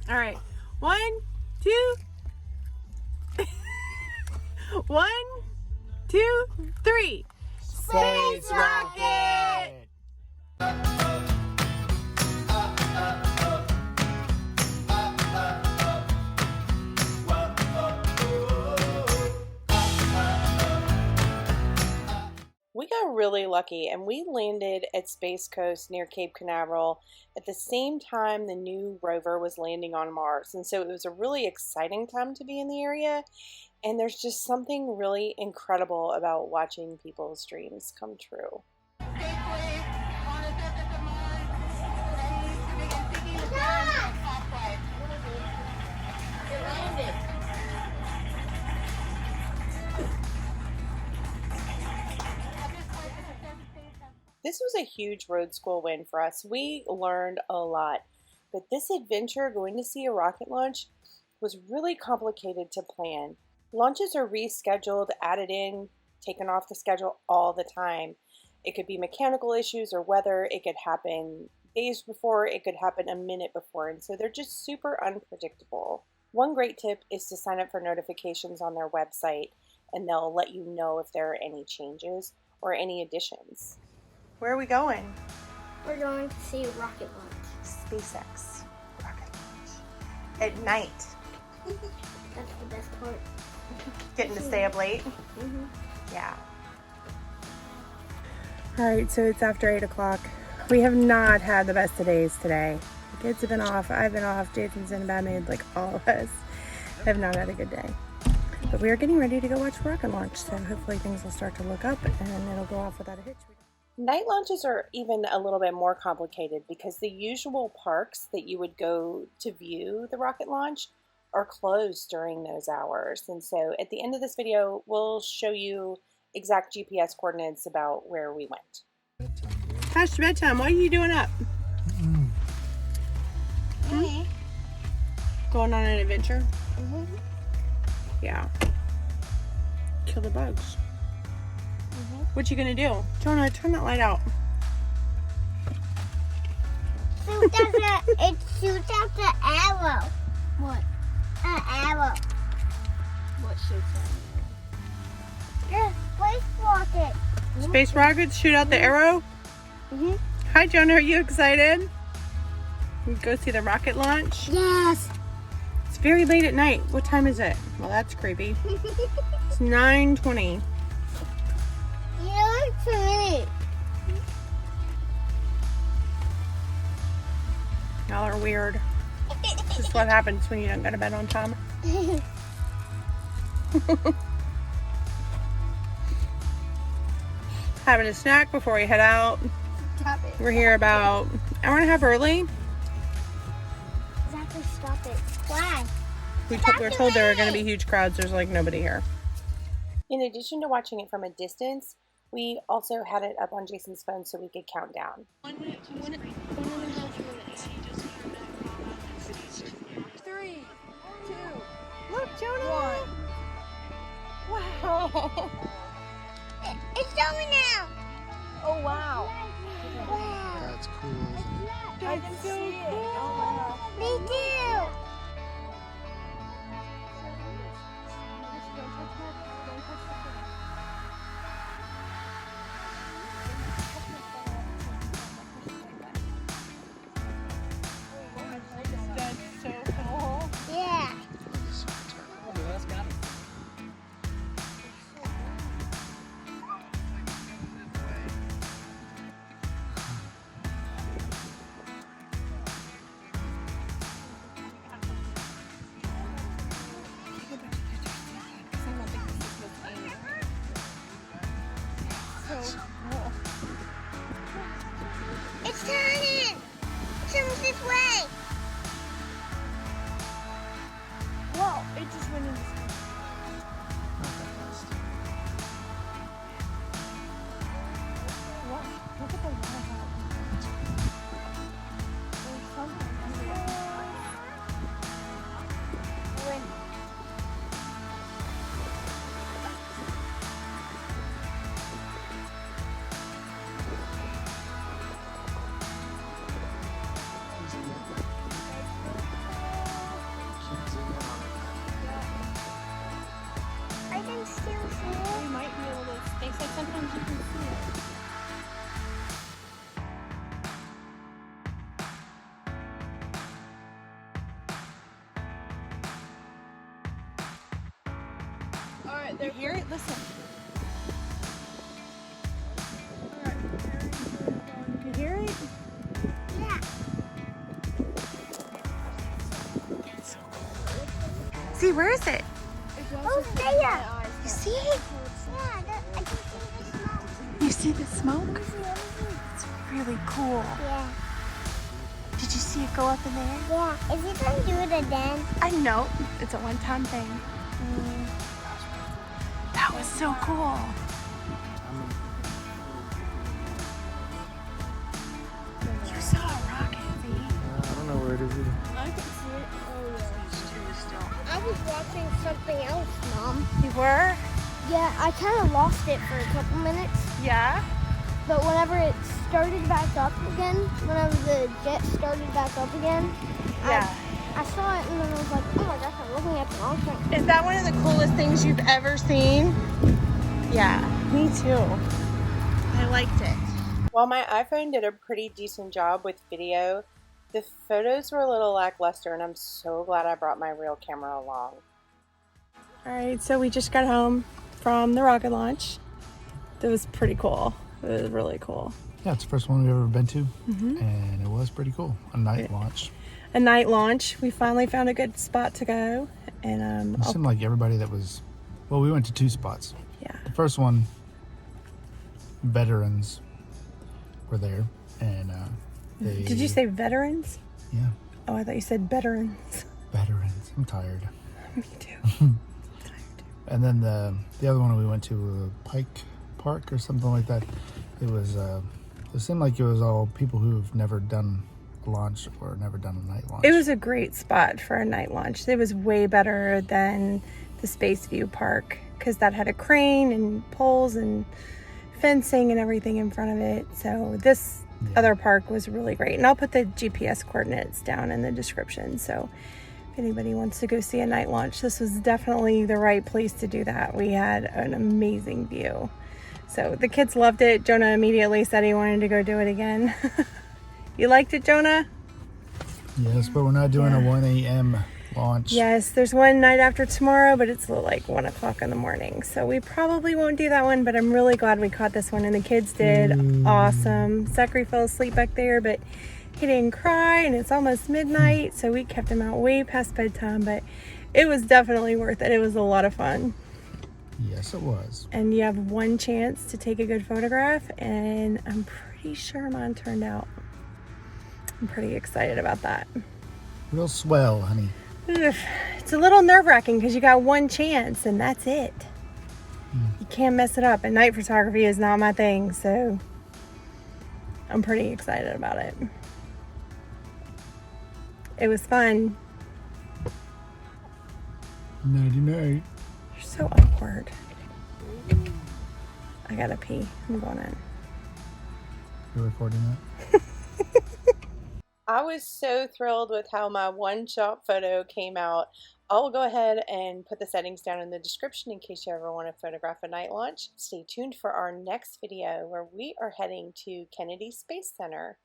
All right. 1, 2. 1, 2, 3. Space rocket! We got really lucky and we landed at Space Coast near Cape Canaveral at the same time the new rover was landing on Mars. And so it was a really exciting time to be in the area. And there's just something really incredible about watching people's dreams come true. This was a huge road school win for us. We learned a lot, but this adventure, going to see a rocket launch, was really complicated to plan. Launches are rescheduled, added in, taken off the schedule all the time. It could be mechanical issues or weather. It could happen days before, it could happen a minute before, and so they're just super unpredictable. One great tip is to sign up for notifications on their website, and they'll let you know if there are any changes or any additions. Where are we going? We're going to see a rocket launch. SpaceX rocket launch. At night. That's the best part. Getting to stay up late? Mm-hmm. Yeah. Alright, so it's after 8 o'clock. We have not had the best of days today. The kids have been off, I've been off, Jason's in a bad mood, like all of us have not had a good day. But we are getting ready to go watch rocket launch, so hopefully things will start to look up and it'll go off without a hitch. Night launches are even a little bit more complicated because the usual parks that you would go to view the rocket launch are closed during those hours. And so at the end of this video, we'll show you exact GPS coordinates about where we went. Past bedtime, what are you doing up? Mm-hmm. Going on an adventure? Mm-hmm. Yeah. Kill the bugs. What you gonna do? Jonah, turn that light out. It shoots out the arrow. What? An arrow. What shoots out? The space rocket. Space rockets shoot out the arrow? Mm-hmm. Hi, Jonah, are you excited? We go see the rocket launch? Yes. It's very late at night. What time is it? Well, that's creepy. It's 9:20. To me. Y'all are weird. This is what happens when you don't go to bed on time. Having a snack before we head out. Stop it. We're here about an hour and a half early. Exactly, stop it. Why? We were told there are going to be huge crowds. There's like nobody here. In addition to watching it from a distance, we also had it up on Jason's phone so we could count down. 1 minute, 1.5 minutes. 3, 2, Look, Jonah! 1. Wow! It's going now. Oh, wow! Wow. That's cool. That's so cool! Oh, wow. Me too. That's so cool. Yeah. You hear it? Listen. You hear it? Yeah. So cool. See, where is it? Oh, there. You see it? Yeah, I can see the smoke. You see the smoke? It's really cool. Yeah. Did you see it go up in there? Yeah. Is he gonna do it again? I know. It's a one-time thing. That was so cool. You saw a rocket, see? I don't know where it is either. I can see it. Oh, yeah. I was watching something else, Mom. You were? Yeah, I kind of lost it for a couple minutes. Yeah? But whenever it started back up again, whenever the jet started back up again, Yeah. I saw it and then I was like, oh my gosh, I'm looking at the wrong thing. Is that one of the coolest things you've ever seen? Yeah, me too. I liked it. While my iPhone did a pretty decent job with video, the photos were a little lackluster, and I'm so glad I brought my real camera along. Alright, so we just got home from the rocket launch. It was pretty cool. It was really cool. Yeah, it's the first one we've ever been to, and it was pretty cool. A night launch. A night launch. We finally found a good spot to go, and It seemed like everybody that was, well, we went to 2 spots. yeah. The first one, veterans were there, and they. Did you say veterans? Yeah, Oh, I thought you said veterans. veterans. I'm tired. Me too. And then the other one we went to, Pike Park or something like that. It was. It seemed like it was all people who've never done a launch or never done a night launch. It was a great spot for a night launch. It was way better than the Space View Park because that had a crane and poles and fencing and everything in front of it. So this other park was really great. And I'll put the GPS coordinates down in the description. So if anybody wants to go see a night launch, this was definitely the right place to do that. We had an amazing view. So the kids loved it. Jonah immediately said he wanted to go do it again. You liked it, Jonah? Yes, but we're not doing a 1 a.m. launch. Yes, there's one night after tomorrow, but it's like 1 o'clock in the morning. So we probably won't do that one, but I'm really glad we caught this one, and the kids did awesome. Zachary fell asleep back there, but he didn't cry, and it's almost midnight, so we kept him out way past bedtime, but it was definitely worth it. It was a lot of fun. Yes, it was. And you have one chance to take a good photograph, and I'm pretty sure mine turned out. I'm pretty excited about that. Real swell, honey. It's a little nerve-wracking because you got one chance and that's it. You can't mess it up, and night photography is not my thing, so I'm pretty excited about it. It was fun. Nighty night. You're so awkward. I gotta pee. I'm going in. You're recording that? I was so thrilled with how my one-shot photo came out. I'll go ahead and put the settings down in the description in case you ever want to photograph a night launch. Stay tuned for our next video where we are heading to Kennedy Space Center.